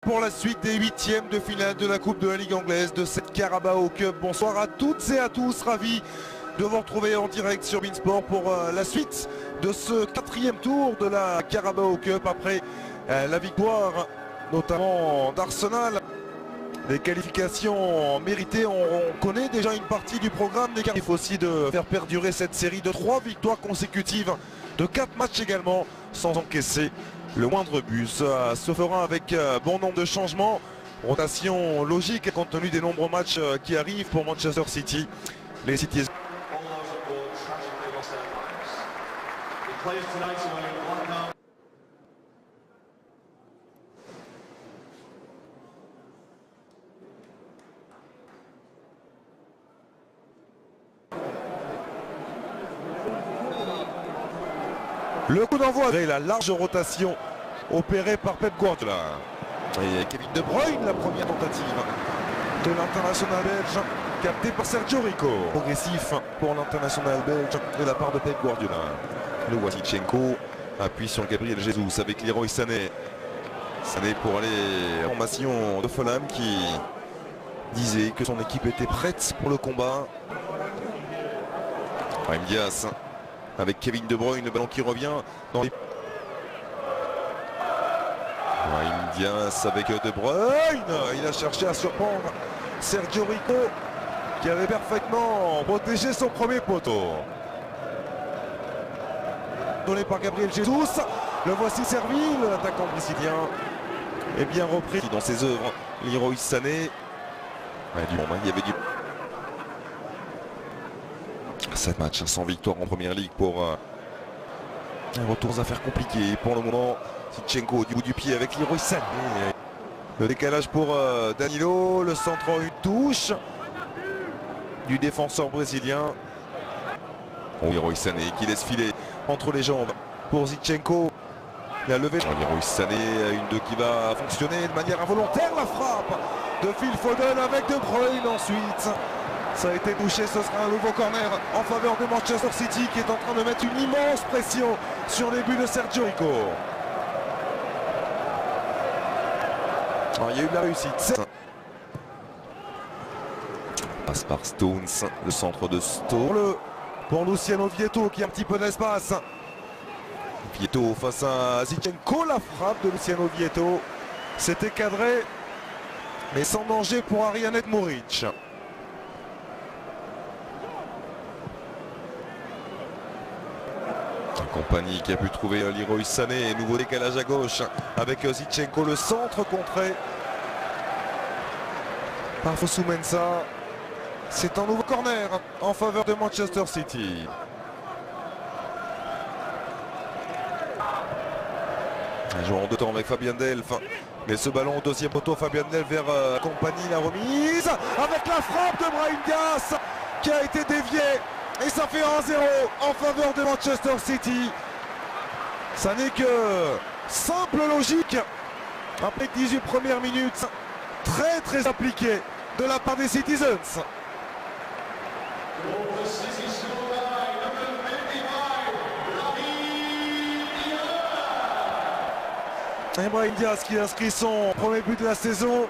Pour la suite des huitièmes de finale de la Coupe de la Ligue anglaise de cette Carabao Cup. Bonsoir à toutes et à tous, ravi de vous retrouver en direct sur Beansport pour la suite de ce quatrième tour de la Carabao Cup après la victoire notamment d'Arsenal. Des qualifications méritées, on connaît déjà une partie du programme. Il faut aussi de faire perdurer cette série de 3 victoires consécutives, de 4 matchs également, sans encaisser le moindre but. Ça se fera avec bon nombre de changements. Rotation logique compte tenu des nombreux matchs qui arrivent pour Manchester City. Les Citizens. Le coup d'envoi et la large rotation opérée par Pep Guardiola. Et Kevin De Bruyne, la première tentative de l'international belge, capté par Sergio Rico. Progressif pour l'international belge de la part de Pep Guardiola. Le Wasichenko appuie sur Gabriel Jesus avec Leroy Sané. Sané pour aller en formation de Fulham qui disait que son équipe était prête pour le combat. Brahim Diaz avec Kevin De Bruyne, le ballon qui revient dans les... Brahim Diaz avec De Bruyne, il a cherché à surprendre Sergio Rico qui avait parfaitement protégé son premier poteau. Donné par Gabriel Jesus, le voici servi, l'attaquant brésilien est bien repris dans ses œuvres. Leroy Sané, il y avait du... 7 matchs sans victoire en première ligue pour un retour aux affaires compliqué pour le moment. Zinchenko du bout du pied avec Leroy Sané. Le décalage pour Danilo, le centre en une touche du défenseur brésilien. Leroy Sané qui laisse filer entre les jambes pour Zinchenko. Il a levé. Leroy Sané, une 2 qui va fonctionner de manière involontaire. La frappe de Phil Foden avec De Bruyne ensuite. Ça a été touché, ce sera un nouveau corner en faveur de Manchester City qui est en train de mettre une immense pression sur les buts de Sergio Rico. Alors, il y a eu de la réussite. Passe par Stones, le centre de Stones. Pour Luciano Vietto qui a un petit peu d'espace. Vietto face à Zinchenko, la frappe de Luciano Vietto. C'était cadré, mais sans danger pour Arianet Muric. Compagnie qui a pu trouver Leroy Sané, nouveau décalage à gauche avec Zinchenko, le centre contré par Fosu Mensah. C'est un nouveau corner en faveur de Manchester City. Un joueur en 2 temps avec Fabien Delph. Mais ce ballon au deuxième poteau, Fabien Delph vers Compagnie, la remise avec la frappe de Brahim Diaz qui a été déviée. Et ça fait 1-0 en faveur de Manchester City. Ça n'est que simple logique. Après 18 premières minutes, très appliqué de la part des Citizens. Et Brahim Diaz qui inscrit son premier but de la saison.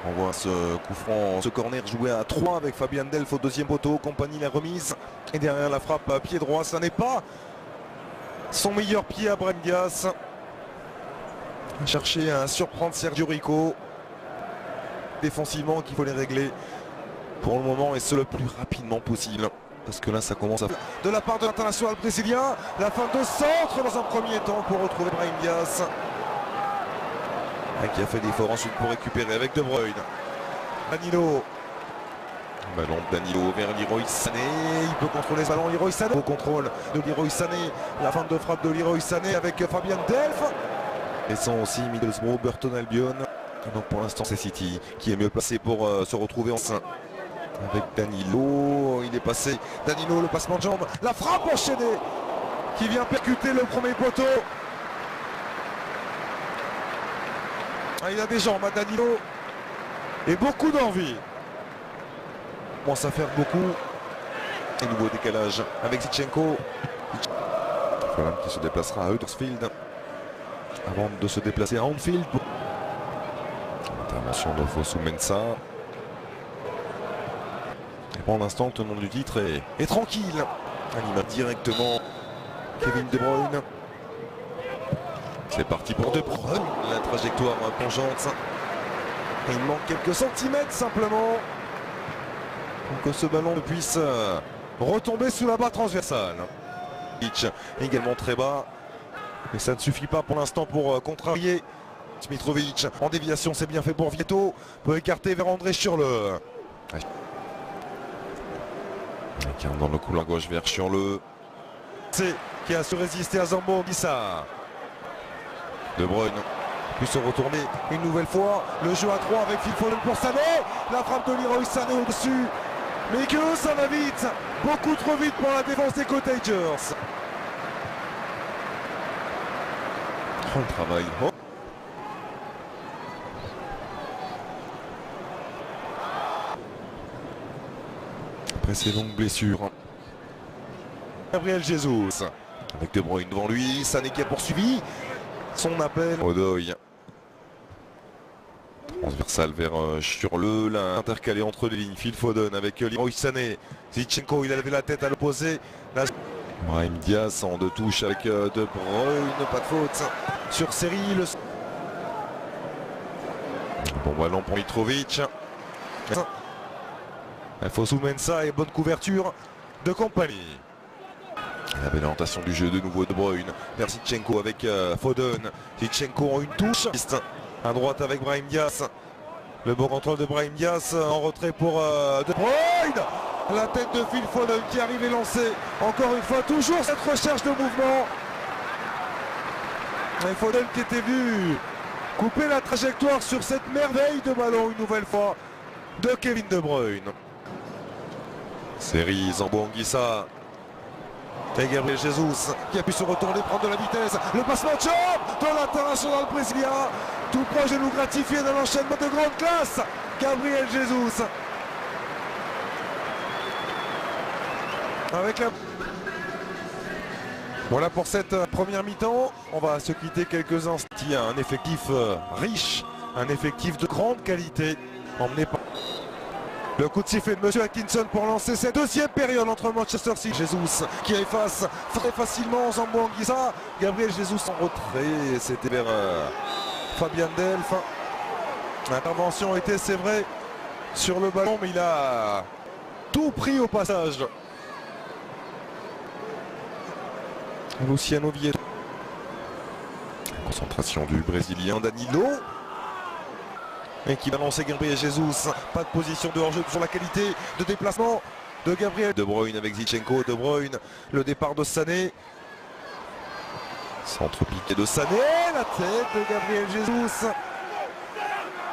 On voit ce coup franc, ce corner joué à 3 avec Fabien Delph au deuxième poteau. Compagnie la remise. Et derrière la frappe à pied droit. Ça n'est pas son meilleur pied à Brahim Diaz. Chercher à surprendre Sergio Rico. Défensivement qu'il faut les régler pour le moment et ce le plus rapidement possible. Parce que là ça commence à... De la part de l'international brésilien. La fin de centre dans un premier temps pour retrouver Brahim Diaz. Qui a fait l'effort ensuite pour récupérer avec De Bruyne. Danilo. Ballon de Danilo vers Leroy Sané. Il peut contrôler ce ballon, Leroy Sané. Au contrôle de Leroy Sané. La fin de frappe de Leroy Sané avec Fabien Delph. Et sans aussi Middlesbrough, Burton Albion. Donc pour l'instant c'est City qui est mieux placé pour se retrouver en sein. Avec Danilo. Il est passé. Danilo, le passement de jambe. La frappe enchaînée qui vient percuter le premier poteau. Il a des jambes à Danilo et beaucoup d'envie. Bon, ça fait beaucoup. Et nouveau décalage avec Zinchenko. Fulham qui se déplacera à Huddersfield avant de se déplacer à Anfield. L'intervention de Fosu Mensah. Et pour l'instant, le tenant du titre est tranquille. Anime directement Kevin De Bruyne. C'est parti pour De Bruyne. La trajectoire plongeante. Et il manque quelques centimètres simplement pour que ce ballon puisse retomber sous la barre transversale. Également très bas. Mais ça ne suffit pas pour l'instant pour contrarier Dmitrovic. En déviation, c'est bien fait pour Vieto. Peut écarter vers André Schürrle. Dans le couloir gauche vers Schürrle. C'est qui a su résister à Zambo Anguissa. De Bruyne puis se retourner une nouvelle fois. Le jeu à 3 avec Phil Foden pour Sané. La frappe de Leroy Sané au-dessus. Mais que ça va vite. Beaucoup trop vite pour la défense des Cottagers. Oh, le travail. Oh. Après ces longues blessures. Gabriel Jesus. Avec De Bruyne devant lui. Sané qui a poursuivi son appel. Odoi. Transversal vers Schürrle. Là, intercalé entre les lignes. Phil Foden avec Leroy Sané. Zinchenko, il a levé la tête à l'opposé. Brahim Diaz en deux touches avec De Bruyne. Pas de faute sur série. Bon ballon pour Mitrovic. Fosu Mensah et bonne couverture de compagnie. La belle orientation du jeu de nouveau De Bruyne vers Zinchenko avec Foden. Zinchenko en une touche. À droite avec Brahim Diaz. Le bon contrôle de Brahim Diaz en retrait pour De Bruyne. La tête de Phil Foden qui arrive et lancé. Encore une fois, toujours cette recherche de mouvement. Et Foden qui était venu couper la trajectoire sur cette merveille de ballon une nouvelle fois de Kevin De Bruyne. Série Zambo Anguissa. Et Gabriel Jesus qui a pu se retourner, prendre de la vitesse. Le passement de champ de l'international brésilien. Tout proche de nous gratifier d'un enchaînement de grande classe. Gabriel Jesus. Avec la... Voilà pour cette première mi-temps. On va se quitter quelques instants. Il y a un effectif riche, un effectif de grande qualité. Emmené par... Le coup de sifflet de M. Atkinson pour lancer cette deuxième période entre Manchester City. Jesus qui efface très facilement Zambo Anguissa. Gabriel Jesus en retrait. C'était vers Fabian Delph. L'intervention était, c'est vrai, sur le ballon, mais il a tout pris au passage. Luciano Vieto. Concentration du Brésilien Danilo. Et qui va lancer Gabriel Jesus. Pas de position de hors-jeu sur la qualité de déplacement de Gabriel. De Bruyne avec Zinchenko. De Bruyne. Le départ de Sané. Centre piqué de Sané. La tête de Gabriel Jesus.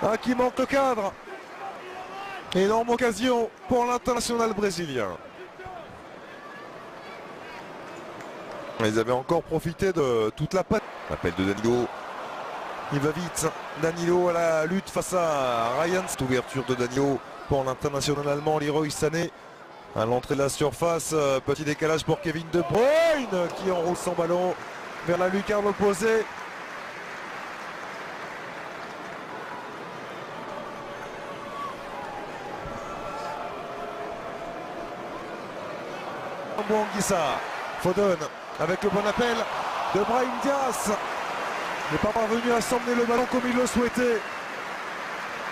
Ah, qui manque le cadre. Énorme occasion pour l'international brésilien. Ils avaient encore profité de toute la patte. L'appel de Danilo. Il va vite. Danilo à la lutte face à Ryan. Cette ouverture de Danilo pour l'international allemand Leroy Sané. À l'entrée de la surface. Petit décalage pour Kevin De Bruyne qui enroule son ballon vers la lucarne opposée. Anguissa. Foden avec le bon appel de Brahim Diaz. N'est pas parvenu à s'emmener le ballon comme il le souhaitait.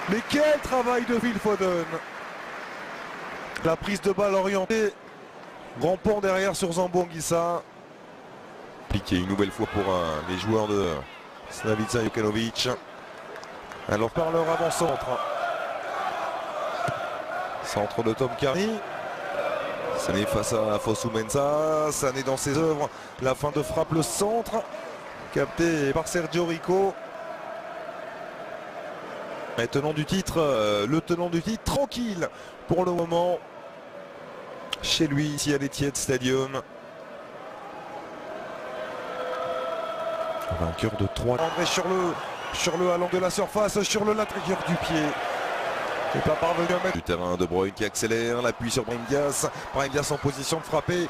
Mais quel travail de Phil Foden. La prise de balle orientée. Grand pont derrière sur Zambo Anguissa. Piqué une nouvelle fois pour les joueurs de Slavica Jokanovic. Alors par leur avant-centre. Centre de Tom Carney. Sané face à Fosu Mensah. Sané dans ses œuvres. La fin de frappe, le centre. Capté par Sergio Rico. Et tenant du titre, le tenant du titre tranquille pour le moment. Chez lui, ici à l'Etihad Stadium. Vainqueur de 3. André Schürrle allant de la surface, Schürrle l'intérieur du pied. n'est pas parvenu à mettre du terrain. De Bruyne qui accélère, l'appui sur Brahim Diaz. Brahim Diaz en position de frapper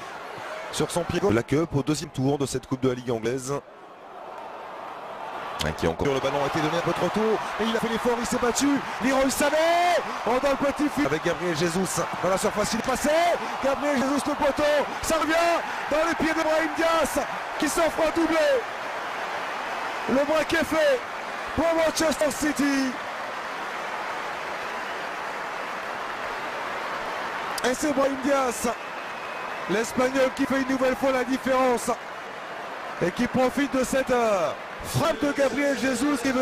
sur son pied gauche. La Cup au deuxième tour de cette Coupe de la Ligue anglaise. Qui encore le ballon a été donné un peu trop tôt et il a fait l'effort, il s'est battu. Leroy Sané dans le petit fil avec Gabriel Jesus dans la surface, il est passé. Gabriel Jesus le poteau, ça revient dans les pieds de Brahim Diaz qui s'offre un doublé. Le break est fait pour Manchester City. Et c'est Brahim Diaz, l'Espagnol, qui fait une nouvelle fois la différence et qui profite de cette frappe de Gabriel Jesus qui veut